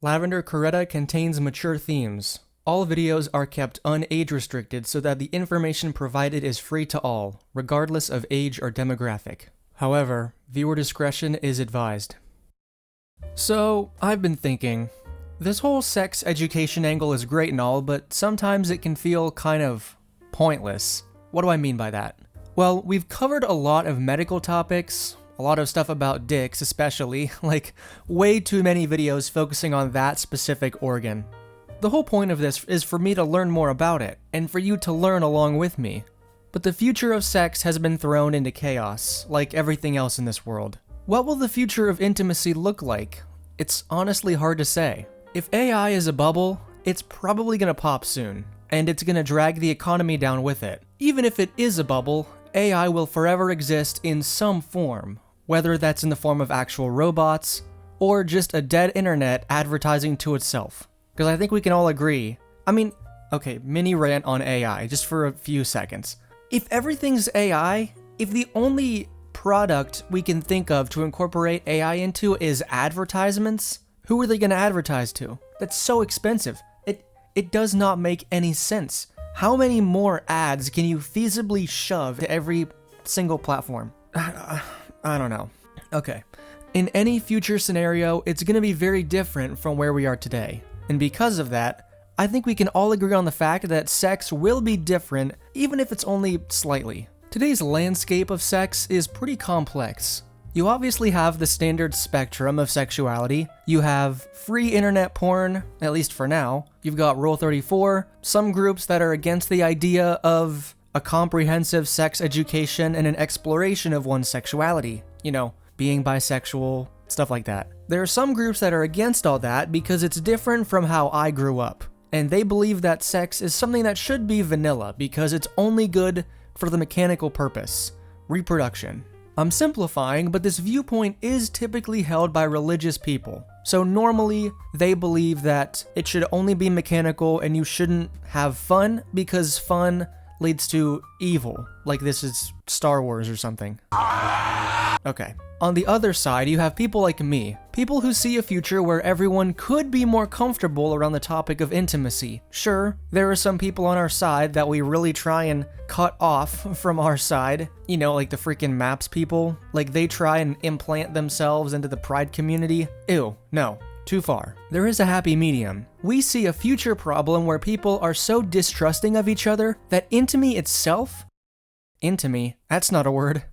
Lavender Coretta contains mature themes. All videos are kept unage restricted so that the information provided is free to all, regardless of age or demographic. However, viewer discretion is advised. So, I've been thinking, this whole sex education angle is great and all, but sometimes it can feel kind of pointless. What do I mean by that? Well, we've covered a lot of medical topics, a lot of stuff about dicks especially, like way too many videos focusing on that specific organ. The whole point of this is for me to learn more about it, and for you to learn along with me. But the future of sex has been thrown into chaos, like everything else in this world. What will the future of intimacy look like? It's honestly hard to say. If AI is a bubble, it's probably gonna pop soon, and it's gonna drag the economy down with it. Even if it is a bubble, AI will forever exist in some form, whether that's in the form of actual robots, or just a dead internet advertising to itself. Because I think we can all agree. Okay, mini rant on AI, just for a few seconds. If everything's AI, if the only product we can think of to incorporate AI into is advertisements, who are they going to advertise to? That's so expensive. It does not make any sense. How many more ads can you feasibly shove to every single platform? I don't know. Okay. In any future scenario, it's going to be very different from where we are today. And because of that, I think we can all agree on the fact that sex will be different, even if it's only slightly. Today's landscape of sex is pretty complex. You obviously have the standard spectrum of sexuality. You have free internet porn, at least for now. You've got Rule 34, some groups that are against the idea of a comprehensive sex education and an exploration of one's sexuality. You know, being bisexual, stuff like that. There are some groups that are against all that because it's different from how I grew up. And they believe that sex is something that should be vanilla because it's only good for the mechanical purpose, reproduction. I'm simplifying, but this viewpoint is typically held by religious people. So normally, they believe that it should only be mechanical and you shouldn't have fun because fun leads to evil, like this is Star Wars or something. Okay. On the other side, you have people like me, people who see a future where everyone could be more comfortable around the topic of intimacy. Sure, there are some people on our side that we really try and cut off from our side, you know, like the freaking MAPS people, like they try and implant themselves into the pride community. Ew, no. Too far. There is a happy medium. We see a future problem where people are so distrusting of each other that intimacy itself, that's not a word.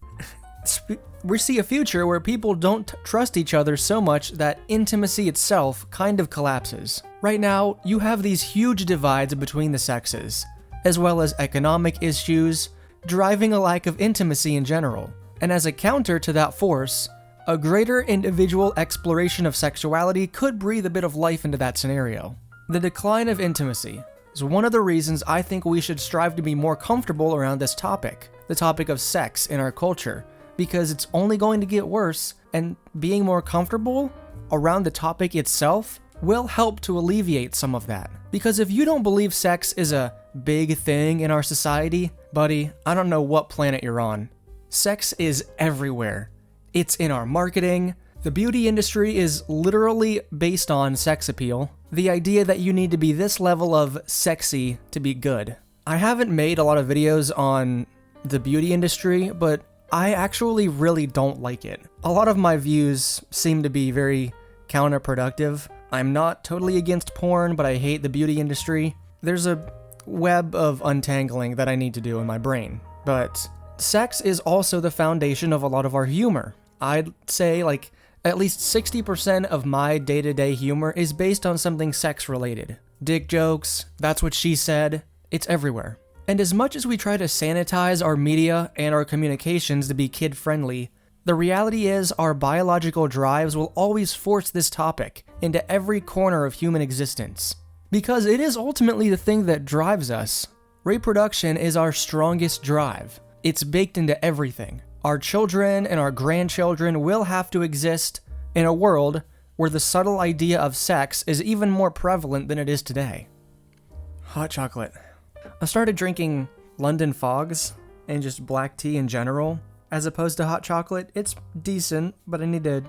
We see a future where people don't trust each other so much that intimacy itself kind of collapses. Right now, you have these huge divides between the sexes, as well as economic issues, driving a lack of intimacy in general. And as a counter to that force, a greater individual exploration of sexuality could breathe a bit of life into that scenario. The decline of intimacy is one of the reasons I think we should strive to be more comfortable around this topic, the topic of sex in our culture, because it's only going to get worse, and being more comfortable around the topic itself will help to alleviate some of that. Because if you don't believe sex is a big thing in our society, buddy, I don't know what planet you're on. Sex is everywhere. It's in our marketing. The beauty industry is literally based on sex appeal. The idea that you need to be this level of sexy to be good. I haven't made a lot of videos on the beauty industry, but I actually really don't like it. A lot of my views seem to be very counterproductive. I'm not totally against porn, but I hate the beauty industry. There's a web of untangling that I need to do in my brain. But sex is also the foundation of a lot of our humor. I'd say like at least 60% of my day-to-day humor is based on something sex-related. Dick jokes, that's what she said, it's everywhere. And as much as we try to sanitize our media and our communications to be kid-friendly, the reality is our biological drives will always force this topic into every corner of human existence. Because it is ultimately the thing that drives us. Reproduction is our strongest drive. It's baked into everything. Our children and our grandchildren will have to exist in a world where the subtle idea of sex is even more prevalent than it is today. Hot chocolate. I started drinking London Fogs and just black tea in general, as opposed to hot chocolate. It's decent, but I need to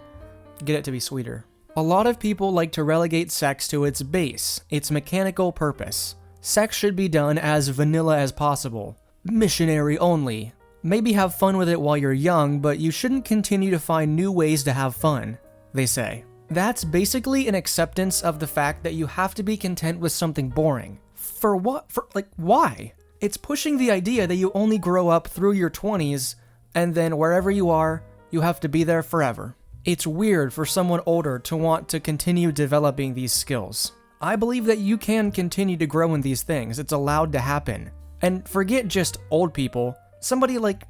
get it to be sweeter. A lot of people like to relegate sex to its base, its mechanical purpose. Sex should be done as vanilla as possible. Missionary only. Maybe have fun with it while you're young, but you shouldn't continue to find new ways to have fun, they say. That's basically an acceptance of the fact that you have to be content with something boring. For what? Why? It's pushing the idea that you only grow up through your 20s, and then wherever you are, you have to be there forever. It's weird for someone older to want to continue developing these skills. I believe that you can continue to grow in these things. It's allowed to happen. And forget just old people. Somebody like,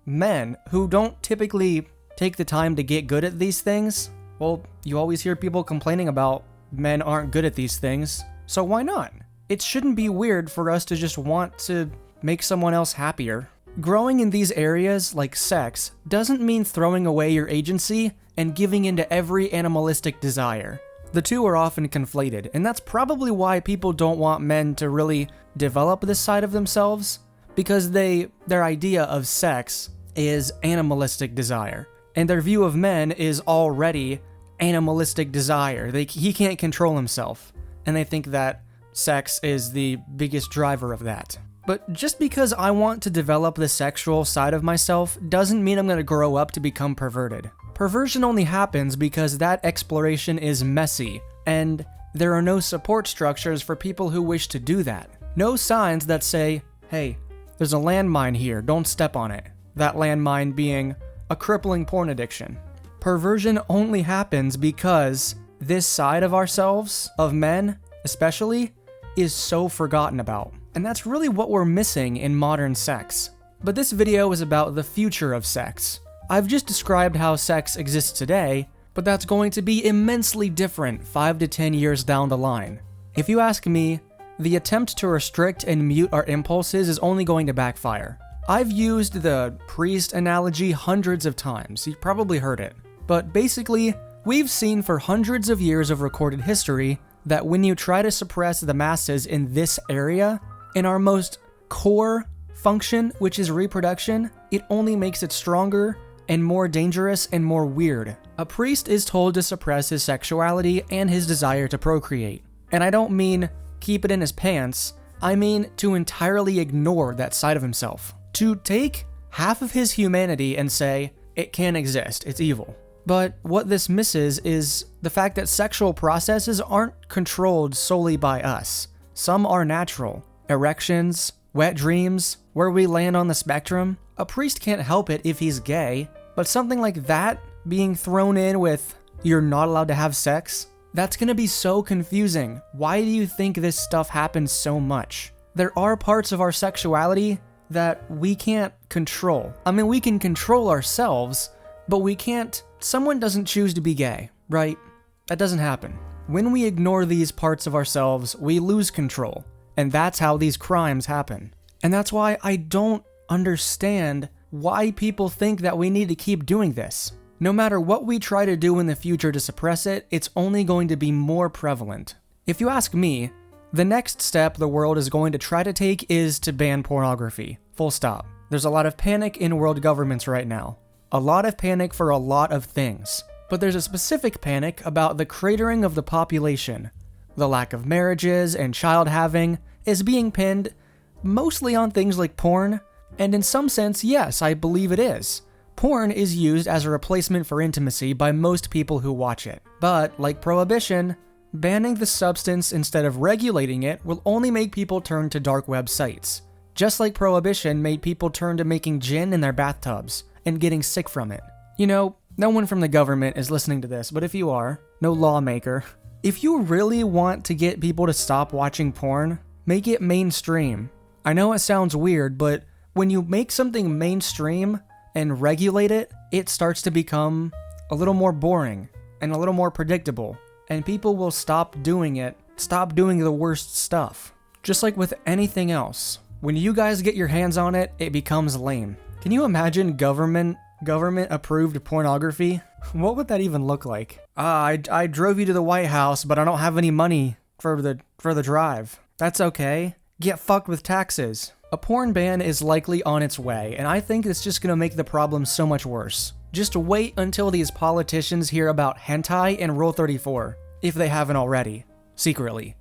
men who don't typically take the time to get good at these things. Well, you always hear people complaining about men aren't good at these things. So why not? It shouldn't be weird for us to just want to make someone else happier. Growing in these areas, like sex, doesn't mean throwing away your agency and giving into every animalistic desire. The two are often conflated, and that's probably why people don't want men to really develop this side of themselves, because their idea of sex is animalistic desire, and their view of men is already animalistic desire. He can't control himself, and they think that sex is the biggest driver of that. But just because I want to develop the sexual side of myself doesn't mean I'm going to grow up to become perverted. Perversion only happens because that exploration is messy, and there are no support structures for people who wish to do that. No signs that say, hey, there's a landmine here, don't step on it. That landmine being a crippling porn addiction. Perversion only happens because this side of ourselves, of men especially, is so forgotten about. And that's really what we're missing in modern sex. But this video is about the future of sex. I've just described how sex exists today, but that's going to be immensely different 5 to 10 years down the line. If you ask me, the attempt to restrict and mute our impulses is only going to backfire. I've used the priest analogy hundreds of times, you've probably heard it. But basically, we've seen for hundreds of years of recorded history that when you try to suppress the masses in this area, in our most core function, which is reproduction, it only makes it stronger and more dangerous and more weird. A priest is told to suppress his sexuality and his desire to procreate. And I don't mean keep it in his pants, I mean to entirely ignore that side of himself. To take half of his humanity and say, it can't exist, it's evil. But what this misses is the fact that sexual processes aren't controlled solely by us. Some are natural. Erections, wet dreams, where we land on the spectrum. A priest can't help it if he's gay, but something like that being thrown in with, you're not allowed to have sex, that's gonna be so confusing. Why do you think this stuff happens so much? There are parts of our sexuality that we can't control. I mean, we can control ourselves, but we can't. Someone doesn't choose to be gay, right? That doesn't happen. When we ignore these parts of ourselves, we lose control. And that's how these crimes happen. And that's why I don't understand why people think that we need to keep doing this. No matter what we try to do in the future to suppress it, it's only going to be more prevalent. If you ask me, the next step the world is going to try to take is to ban pornography. Full stop. There's a lot of panic in world governments right now. A lot of panic for a lot of things. But there's a specific panic about the cratering of the population. The lack of marriages and child having is being pinned mostly on things like porn, and in some sense, yes, I believe it is. Porn is used as a replacement for intimacy by most people who watch it. But, like prohibition, banning the substance instead of regulating it will only make people turn to dark web sites. Just like prohibition made people turn to making gin in their bathtubs and getting sick from it. You know, no one from the government is listening to this, but if you are, no lawmaker, if you really want to get people to stop watching porn, make it mainstream. I know it sounds weird, but when you make something mainstream and regulate it, it starts to become a little more boring and a little more predictable, and people will stop doing it, stop doing the worst stuff. Just like with anything else, when you guys get your hands on it, it becomes lame. Can you imagine government approved pornography? What would that even look like? I drove you to the White House, but I don't have any money for the drive. That's okay. Get fucked with taxes. A porn ban is likely on its way, and I think it's just gonna make the problem so much worse. Just wait until these politicians hear about hentai and Rule 34, if they haven't already, secretly.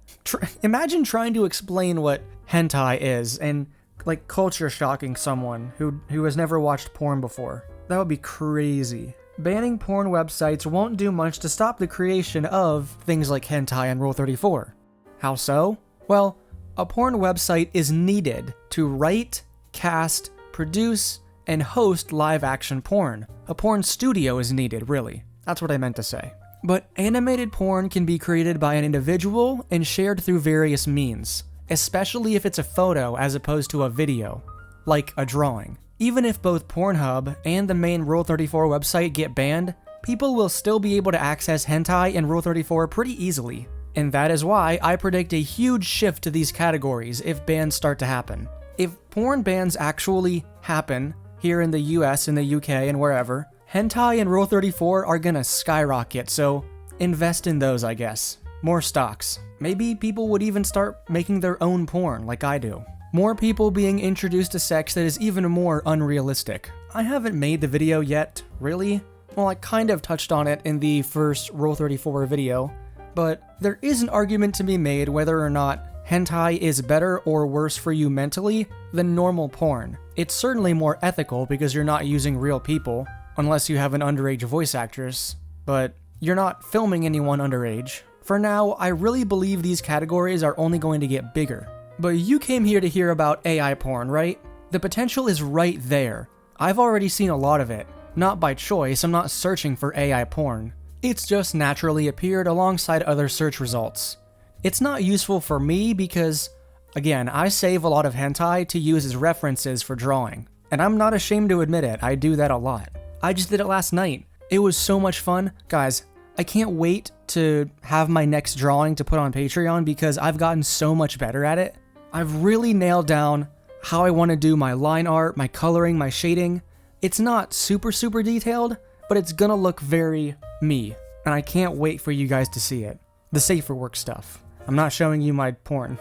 Imagine trying to explain what hentai is and like culture shocking someone who has never watched porn before. That would be crazy. Banning porn websites won't do much to stop the creation of things like hentai and Rule 34. How so? Well, a porn website is needed to write, cast, produce, and host live-action porn. A porn studio is needed, really. That's what I meant to say. But animated porn can be created by an individual and shared through various means, especially if it's a photo as opposed to a video, like a drawing. Even if both Pornhub and the main Rule 34 website get banned, people will still be able to access hentai and Rule 34 pretty easily. And that is why I predict a huge shift to these categories if bans start to happen. If porn bans actually happen here in the US and the UK and wherever, hentai and Rule 34 are gonna skyrocket, so invest in those, I guess. More stocks. Maybe people would even start making their own porn like I do. More people being introduced to sex that is even more unrealistic. I haven't made the video yet, really. Well, I kind of touched on it in the first Rule 34 video, but there is an argument to be made whether or not hentai is better or worse for you mentally than normal porn. It's certainly more ethical because you're not using real people, unless you have an underage voice actress, but you're not filming anyone underage. For now, I really believe these categories are only going to get bigger. But you came here to hear about AI porn, right? The potential is right there. I've already seen a lot of it. Not by choice, I'm not searching for AI porn. It's just naturally appeared alongside other search results. It's not useful for me because, again, I save a lot of hentai to use as references for drawing. And I'm not ashamed to admit it, I do that a lot. I just did it last night. It was so much fun. Guys, I can't wait to have my next drawing to put on Patreon because I've gotten so much better at it. I've really nailed down how I want to do my line art, my coloring, my shading. It's not super detailed, but it's gonna look very me, and I can't wait for you guys to see it. The safer work stuff. I'm not showing you my porn.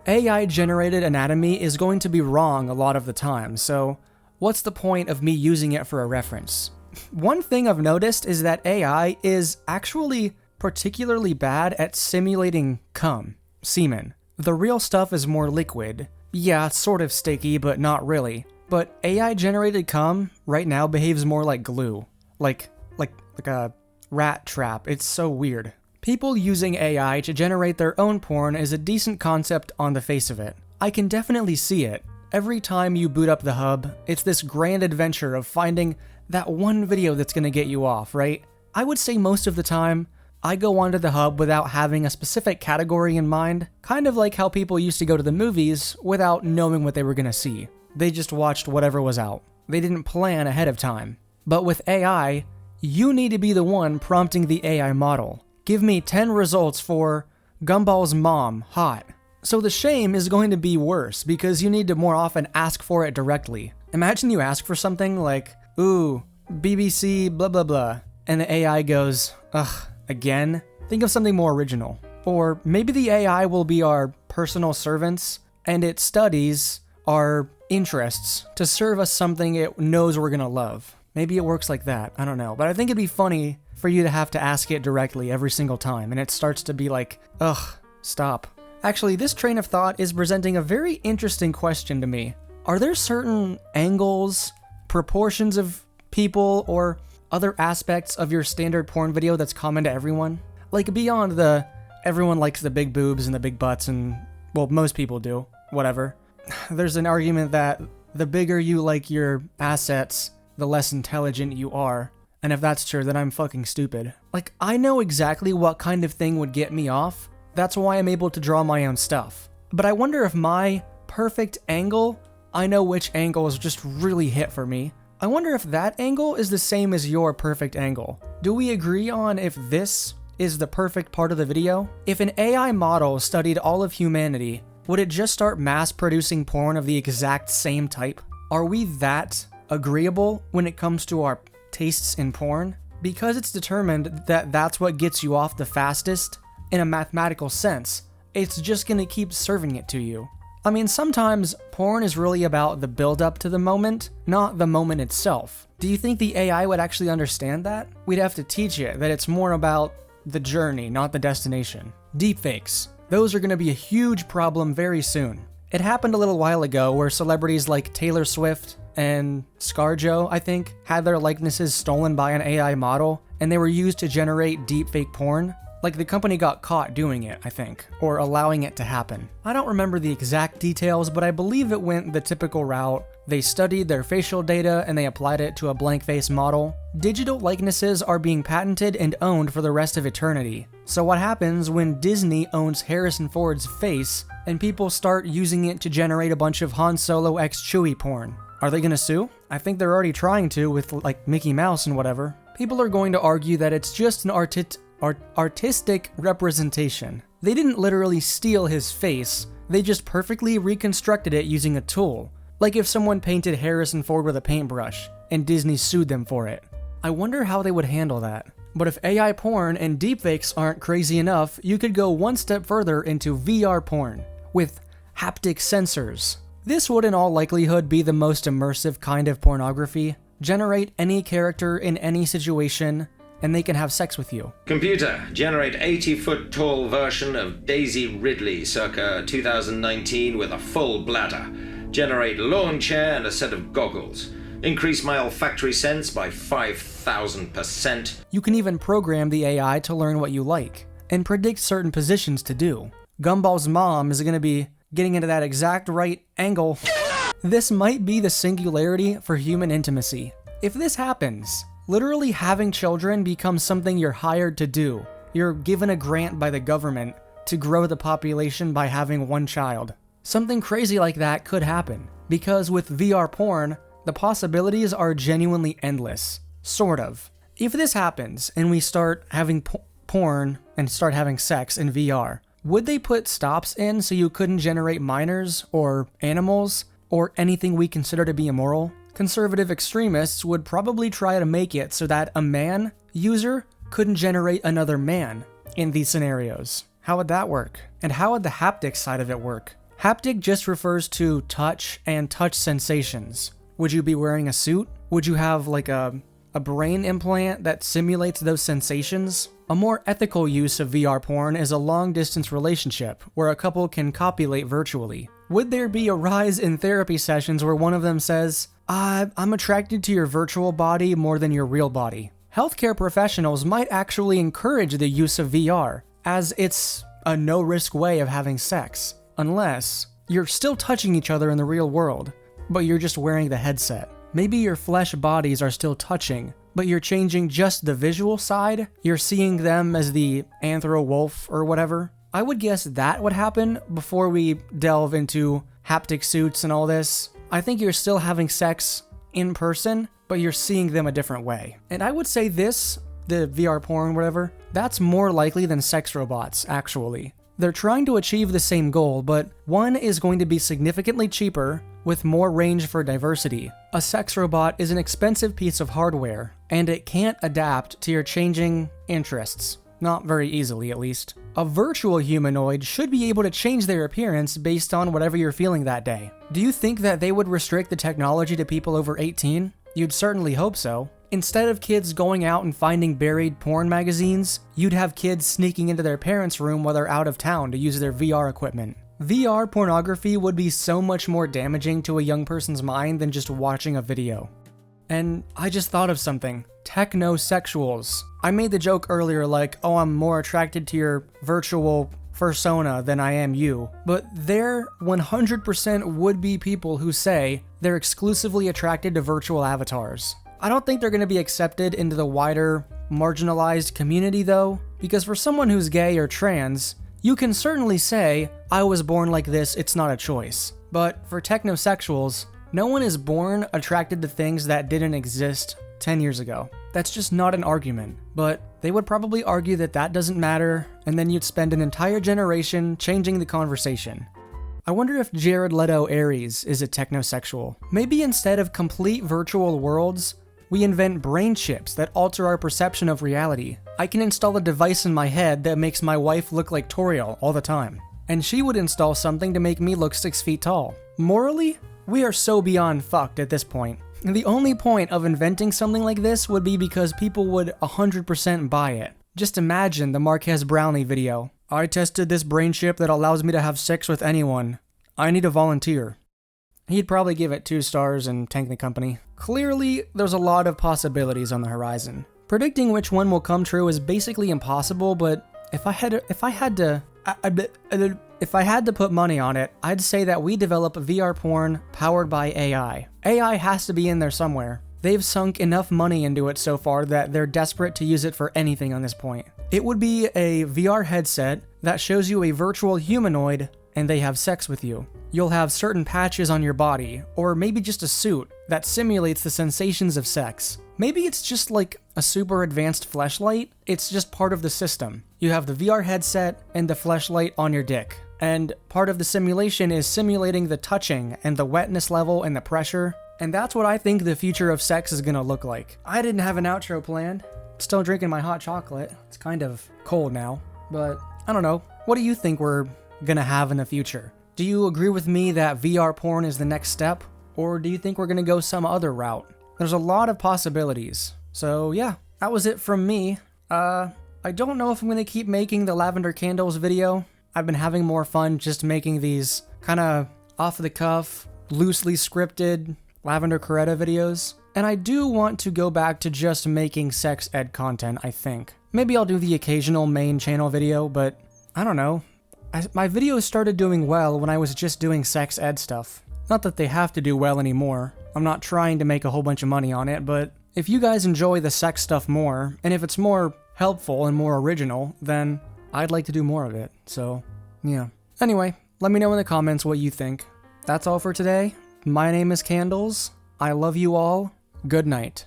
AI-generated anatomy is going to be wrong a lot of the time, so what's the point of me using it for a reference? One thing I've noticed is that AI is actually particularly bad at simulating semen. The real stuff is more liquid. Yeah, it's sort of sticky, but not really. But AI-generated cum right now behaves more like glue. Like a rat trap. It's so weird. People using AI to generate their own porn is a decent concept on the face of it. I can definitely see it. Every time you boot up the hub, it's this grand adventure of finding that one video that's gonna get you off, right? I would say most of the time, I go onto the hub without having a specific category in mind, kind of like how people used to go to the movies without knowing what they were gonna see. They just watched whatever was out. They didn't plan ahead of time. But with AI, you need to be the one prompting the AI model. Give me 10 results for Gumball's mom, hot. So the shame is going to be worse because you need to more often ask for it directly. Imagine you ask for something like, ooh, BBC blah blah blah, and the AI goes, ugh, again? Think of something more original. Or maybe the AI will be our personal servants, and it studies our interests to serve us something it knows we're gonna love. Maybe it works like that, I don't know. But I think it'd be funny for you to have to ask it directly every single time, and it starts to be like, ugh, stop. Actually, this train of thought is presenting a very interesting question to me. Are there certain angles, proportions of people, or other aspects of your standard porn video that's common to everyone? Like beyond the, everyone likes the big boobs and the big butts and, well, most people do, whatever. There's an argument that the bigger you like your assets, the less intelligent you are. And if that's true, then I'm fucking stupid. Like, I know exactly what kind of thing would get me off. That's why I'm able to draw my own stuff. But I wonder if my perfect angle, I know which angles just really hit for me. I wonder if that angle is the same as your perfect angle. Do we agree on if this is the perfect part of the video? If an AI model studied all of humanity, would it just start mass producing porn of the exact same type? Are we that agreeable when it comes to our tastes in porn? Because it's determined that that's what gets you off the fastest, in a mathematical sense, it's just gonna keep serving it to you. I mean, sometimes porn is really about the build-up to the moment, not the moment itself. Do you think the AI would actually understand that? We'd have to teach it that it's more about the journey, not the destination. Deepfakes. Those are going to be a huge problem very soon. It happened a little while ago where celebrities like Taylor Swift and ScarJo, I think, had their likenesses stolen by an AI model, and they were used to generate deepfake porn. Like, the company got caught doing it, I think, or allowing it to happen. I don't remember the exact details, but I believe it went the typical route. They studied their facial data and they applied it to a blank face model. Digital likenesses are being patented and owned for the rest of eternity. So what happens when Disney owns Harrison Ford's face and people start using it to generate a bunch of Han Solo x Chewie porn? Are they gonna sue? I think they're already trying to with like Mickey Mouse and whatever. People are going to argue that it's just an artistic representation. They didn't literally steal his face, they just perfectly reconstructed it using a tool. Like if someone painted Harrison Ford with a paintbrush and Disney sued them for it. I wonder how they would handle that. But if AI porn and deepfakes aren't crazy enough, you could go one step further into VR porn with haptic sensors. This would in all likelihood be the most immersive kind of pornography. Generate any character in any situation, and they can have sex with you. Computer, generate 80-foot tall version of Daisy Ridley circa 2019 with a full bladder. Generate lawn chair and a set of goggles. Increase my olfactory sense by 5,000%. You can even program the AI to learn what you like, and predict certain positions to do. Gumball's mom is going to be getting into that exact right angle. This might be the singularity for human intimacy. If this happens, literally having children becomes something you're hired to do. You're given a grant by the government to grow the population by having one child. Something crazy like that could happen, because with VR porn, the possibilities are genuinely endless. Sort of. If this happens, and we start having porn and start having sex in VR, would they put stops in so you couldn't generate minors, or animals, or anything we consider to be immoral? Conservative extremists would probably try to make it so that a man user couldn't generate another man in these scenarios. How would that work? And how would the haptic side of it work? Haptic just refers to touch and touch sensations. Would you be wearing a suit? Would you have like a brain implant that simulates those sensations? A more ethical use of VR porn is a long-distance relationship where a couple can copulate virtually. Would there be a rise in therapy sessions where one of them says, I'm attracted to your virtual body more than your real body? Healthcare professionals might actually encourage the use of VR, as it's a no-risk way of having sex. Unless you're still touching each other in the real world, but you're just wearing the headset. Maybe your flesh bodies are still touching, but you're changing just the visual side. You're seeing them as the anthro wolf or whatever. I would guess that would happen before we delve into haptic suits and all this. I think you're still having sex in person, but you're seeing them a different way. And I would say this, the VR porn, whatever, that's more likely than sex robots, actually. They're trying to achieve the same goal, but one is going to be significantly cheaper with more range for diversity. A sex robot is an expensive piece of hardware, and it can't adapt to your changing interests. Not very easily, at least. A virtual humanoid should be able to change their appearance based on whatever you're feeling that day. Do you think that they would restrict the technology to people over 18? You'd certainly hope so. Instead of kids going out and finding buried porn magazines, you'd have kids sneaking into their parents' room while they're out of town to use their VR equipment. VR pornography would be so much more damaging to a young person's mind than just watching a video. And I just thought of something. Technosexuals. I made the joke earlier like, oh, I'm more attracted to your virtual persona than I am you. But there 100% would be people who say they're exclusively attracted to virtual avatars. I don't think they're going to be accepted into the wider, marginalized community though, because for someone who's gay or trans, you can certainly say, I was born like this, it's not a choice. But for technosexuals, no one is born attracted to things that didn't exist 10 years ago. That's just not an argument, but they would probably argue that that doesn't matter, and then you'd spend an entire generation changing the conversation. I wonder if Jared Leto Aries is a technosexual. Maybe instead of complete virtual worlds, we invent brain chips that alter our perception of reality. I can install a device in my head that makes my wife look like Toriel all the time. and she would install something to make me look 6 feet tall. Morally, we are so beyond fucked at this point. The only point of inventing something like this would be because people would 100% buy it. Just imagine the Marques Brownlee video. I tested this brain chip that allows me to have sex with anyone. I need a volunteer. He'd probably give it 2 stars and tank the company. Clearly, there's a lot of possibilities on the horizon. Predicting which one will come true is basically impossible, but if I had to put money on it, I'd say that we develop VR porn powered by AI. AI has to be in there somewhere. They've sunk enough money into it so far that they're desperate to use it for anything on this point. It would be a VR headset that shows you a virtual humanoid and they have sex with you. You'll have certain patches on your body, or maybe just a suit that simulates the sensations of sex. Maybe it's just like a super advanced fleshlight. It's just part of the system. You have the VR headset and the fleshlight on your dick. And part of the simulation is simulating the touching and the wetness level and the pressure. And that's what I think the future of sex is gonna look like. I didn't have an outro planned. Still drinking my hot chocolate. It's kind of cold now, but I don't know. What do you think we're gonna have in the future? Do you agree with me that VR porn is the next step? Or do you think we're gonna go some other route? There's a lot of possibilities. So yeah, that was it from me. I don't know if I'm gonna keep making the lavender candles video. I've been having more fun just making these kind of off the cuff, loosely scripted Lavender Coretta videos. And I do want to go back to just making sex ed content, I think. Maybe I'll do the occasional main channel video, but I don't know. My videos started doing well when I was just doing sex ed stuff. Not that they have to do well anymore. I'm not trying to make a whole bunch of money on it, but if you guys enjoy the sex stuff more, and if it's more helpful and more original, then I'd like to do more of it. So, yeah. Anyway, let me know in the comments what you think. That's all for today. My name is Candles. I love you all. Good night.